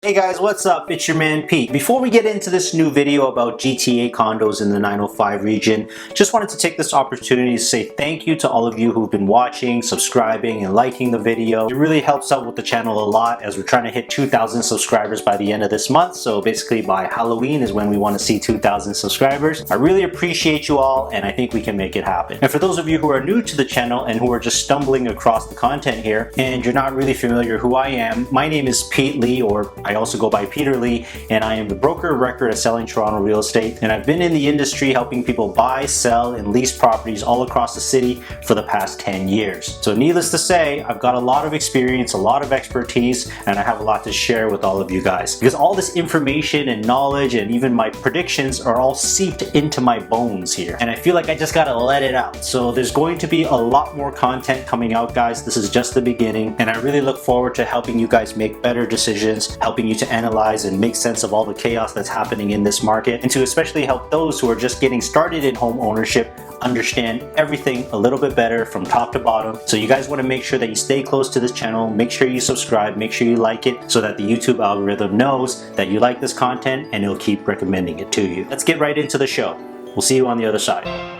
Hey guys, what's up? It's your man Pete. Before we get into this new video about GTA condos in the 905 region, just wanted to take this opportunity to say thank you to all of you who've been watching, subscribing, and liking the video. It really helps out with the channel a lot as we're trying to hit 2,000 subscribers by the end of this month. So basically by Halloween is when we want to see 2,000 subscribers. I really appreciate you all and I think we can make it happen. And for those of you who are new to the channel and who are just stumbling across the content here and you're not really familiar who I am, my name is Pete Lee, or I also go by Peter Lee, and I am the broker of record at Selling Toronto Real Estate, and I've been in the industry helping people buy, sell, and lease properties all across the city for the past 10 years. So needless to say, I've got a lot of experience, a lot of expertise, and I have a lot to share with all of you guys. Because all this information and knowledge and even my predictions are all seeped into my bones here, and I feel like I just gotta let it out. So there's going to be a lot more content coming out, guys. This is just the beginning, and I really look forward to helping you guys make better decisions, helping you to analyze and make sense of all the chaos that's happening in this market, and to especially help those who are just getting started in home ownership understand everything a little bit better from top to bottom. So you guys want to make sure that you stay close to this channel, make sure you subscribe, make sure you like it so that the YouTube algorithm knows that you like this content and it'll keep recommending it to you. Let's get right into the show. We'll see you on the other side.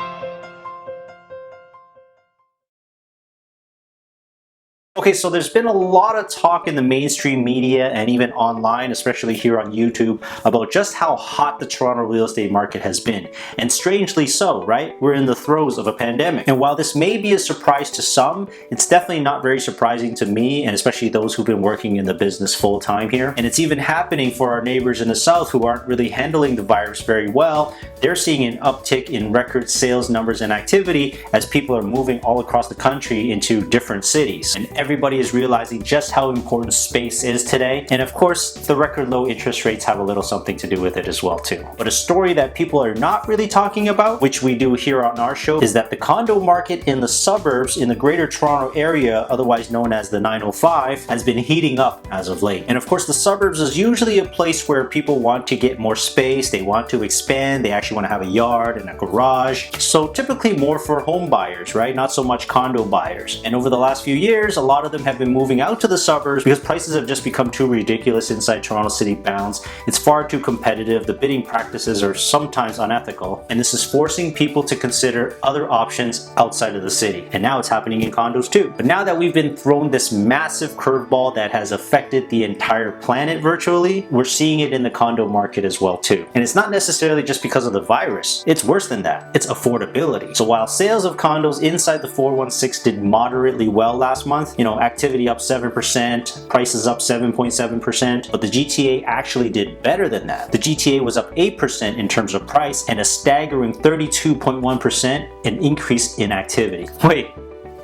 Okay, so there's been a lot of talk in the mainstream media and even online, especially here on YouTube, about just how hot the Toronto real estate market has been. And strangely so, right? We're in the throes of a pandemic. And while this may be a surprise to some, it's definitely not very surprising to me, and especially those who've been working in the business full time here. And it's even happening for our neighbors in the south who aren't really handling the virus very well. They're seeing an uptick in record sales numbers and activity as people are moving all across the country into different cities. And everybody is realizing just how important space is today. And of course, the record low interest rates have a little something to do with it as well too. But a story that people are not really talking about, which we do here on our show, is that the condo market in the suburbs in the greater Toronto area, otherwise known as the 905, has been heating up as of late. And of course, the suburbs is usually a place where people want to get more space, they want to expand, they actually want to have a yard and a garage. So typically more for home buyers, right? Not so much condo buyers. And over the last few years, a lot of them have been moving out to the suburbs because prices have just become too ridiculous inside Toronto city bounds. It's far too competitive, the bidding practices are sometimes unethical, and this is forcing people to consider other options outside of the city. And now it's happening in condos too. But now that we've been thrown this massive curveball that has affected the entire planet virtually, we're seeing it in the condo market as well too. And it's not necessarily just because of the virus, it's worse than that. It's affordability. So while sales of condos inside the 416 did moderately well last month, activity up 7%, prices up 7.7%, but the GTA actually did better than that. The GTA was up 8% in terms of price and a staggering 32.1% an increase in activity. Wait,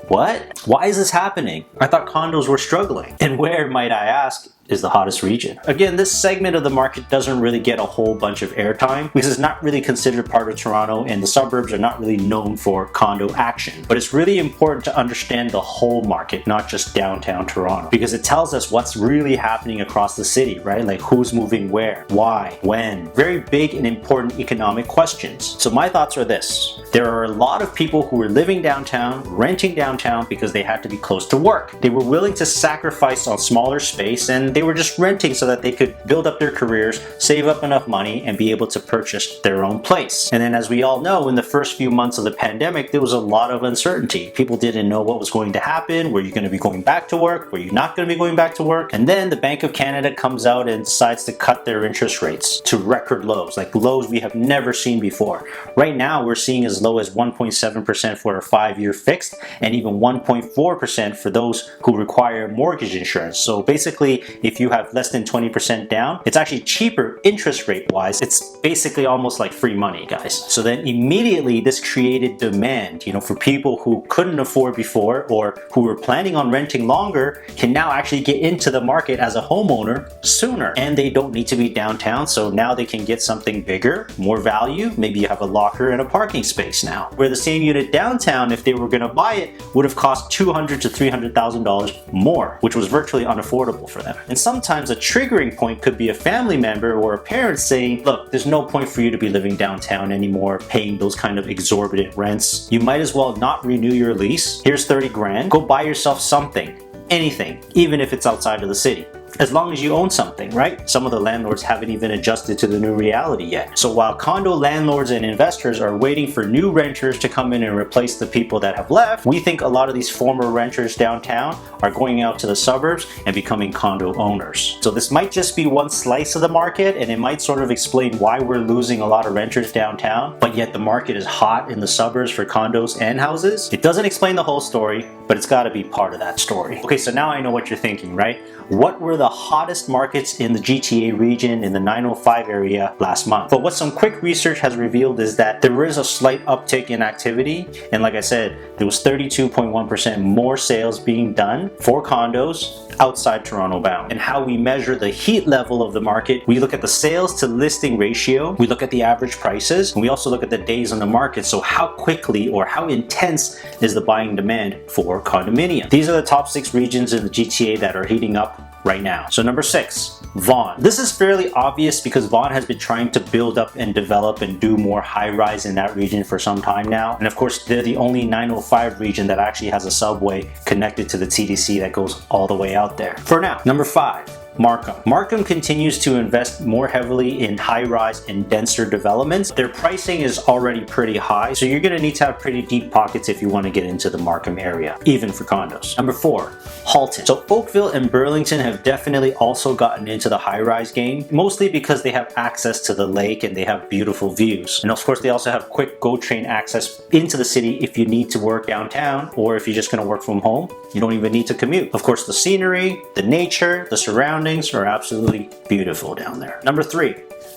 what? Why is this happening? I thought condos were struggling. And where, might I ask, is the hottest region? Again, this segment of the market doesn't really get a whole bunch of airtime because it's not really considered part of Toronto and the suburbs are not really known for condo action. But it's really important to understand the whole market, not just downtown Toronto, because it tells us what's really happening across the city, right? Like who's moving where, why, when. Very big and important economic questions. So my thoughts are this. There are a lot of people who were living downtown, renting downtown because they had to be close to work. They were willing to sacrifice on smaller space and they were just renting so that they could build up their careers, save up enough money, and be able to purchase their own place. And then as we all know, in the first few months of the pandemic, there was a lot of uncertainty. People didn't know what was going to happen. Were you going to be going back to work? Were you not going to be going back to work? And then the Bank of Canada comes out and decides to cut their interest rates to record lows, like lows we have never seen before. Right now, we're seeing as low as 1.7% for a 5-year fixed, and even 1.4% for those who require mortgage insurance. So basically, if you have less than 20% down, it's actually cheaper interest rate wise. It's basically almost like free money, guys. So then immediately this created demand, for people who couldn't afford before or who were planning on renting longer can now actually get into the market as a homeowner sooner. And they don't need to be downtown, so now they can get something bigger, more value. Maybe you have a locker and a parking space now. Where the same unit downtown, if they were going to buy it, would have cost $200,000 to $300,000 more, which was virtually unaffordable for them. And sometimes a triggering point could be a family member or a parent saying, look, there's no point for you to be living downtown anymore, paying those kind of exorbitant rents. You might as well not renew your lease. Here's 30 grand. Go buy yourself something, anything, even if it's outside of the city. as long as you own something, right? Some of the landlords haven't even adjusted to the new reality yet. So while condo landlords and investors are waiting for new renters to come in and replace the people that have left, we think a lot of these former renters downtown are going out to the suburbs and becoming condo owners. So this might just be one slice of the market, and it might sort of explain why we're losing a lot of renters downtown, but yet the market is hot in the suburbs for condos and houses. It doesn't explain the whole story, but it's got to be part of that story. Okay, so now I know what you're thinking, right? What were the hottest markets in the GTA region in the 905 area last month? But what some quick research has revealed is that there is a slight uptick in activity, and like I said, there was 32.1% more sales being done for condos outside Toronto bound. And how we measure the heat level of the market, we look at the sales to listing ratio, we look at the average prices, and we also look at the days on the market. So how quickly or how intense is the buying demand for condominium? These are the top 6 regions in the GTA that are heating up right now. So number 6, Vaughan. This is fairly obvious because Vaughan has been trying to build up and develop and do more high-rise in that region for some time now. And of course, they're the only 905 region that actually has a subway connected to the TDC that goes all the way out there. For now. Number 5, Markham. Markham continues to invest more heavily in high-rise and denser developments. Their pricing is already pretty high, so you're going to need to have pretty deep pockets if you want to get into the Markham area, even for condos. Number 4, Halton. So Oakville and Burlington have definitely also gotten into the high-rise game, mostly because they have access to the lake and they have beautiful views. And of course, they also have quick GO train access into the city if you need to work downtown, or if you're just going to work from home. You don't even need to commute. Of course, the scenery, the nature, the surroundings are absolutely beautiful down there. Number 3,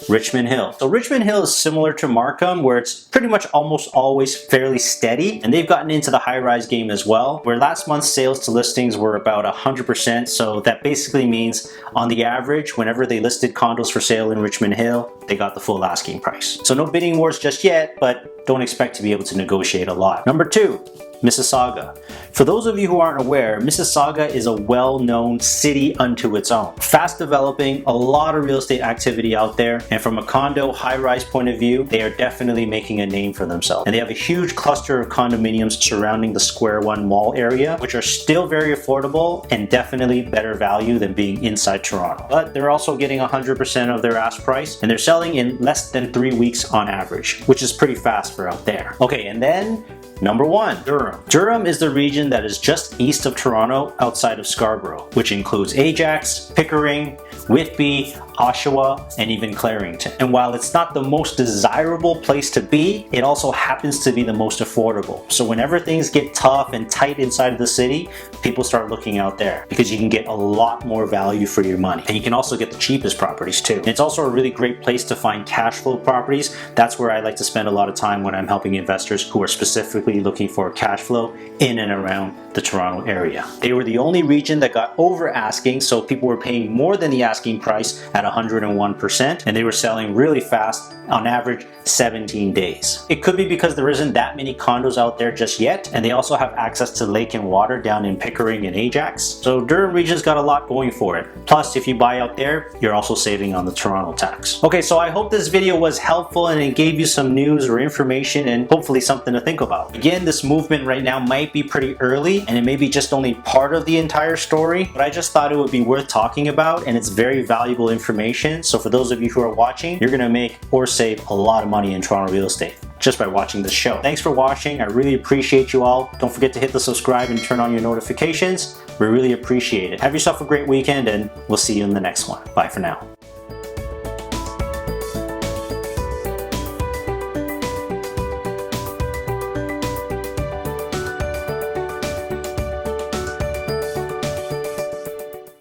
Richmond Hill. So Richmond Hill is similar to Markham, where it's pretty much almost always fairly steady, and they've gotten into the high-rise game as well, where last month's sales to listings were about 100%. So that basically means on the average, whenever they listed condos for sale in Richmond Hill, they got the full asking price. So no bidding wars just yet, but don't expect to be able to negotiate a lot. Number 2, Mississauga. For those of you who aren't aware, Mississauga is a well-known city unto its own. Fast developing, a lot of real estate activity out there, and from a condo high-rise point of view, they are definitely making a name for themselves. And they have a huge cluster of condominiums surrounding the Square One Mall area, which are still very affordable and definitely better value than being inside Toronto. But they're also getting 100% of their ask price, and they're selling in less than 3 weeks on average, which is pretty fast for out there. Okay, and then number 1, Durham. Durham is the region that is just east of Toronto outside of Scarborough, which includes Ajax, Pickering, Whitby, Oshawa, and even Clarington. And while it's not the most desirable place to be, it also happens to be the most affordable. So whenever things get tough and tight inside of the city, people start looking out there because you can get a lot more value for your money. And you can also get the cheapest properties too. And it's also a really great place to find cash flow properties. That's where I like to spend a lot of time when I'm helping investors who are specifically looking for cash flow in and around the Toronto area. They were the only region that got over asking, so people were paying more than the asking price at 101%, and they were selling really fast, on average 17 days. It could be because there isn't that many condos out there just yet, and they also have access to lake and water down in Pickering and Ajax. So Durham region's got a lot going for it. Plus, if you buy out there, you're also saving on the Toronto tax. Okay, so I hope this video was helpful and it gave you some news or information and hopefully something to think about. Again, this movement right now might be pretty early and it may be just only part of the entire story, but I just thought it would be worth talking about, and it's very valuable information. So for those of you who are watching, you're gonna make or save a lot of money in Toronto real estate just by watching this show. Thanks for watching. I really appreciate you all. Don't forget to hit the subscribe and turn on your notifications. We really appreciate it. Have yourself a great weekend and we'll see you in the next one. Bye for now.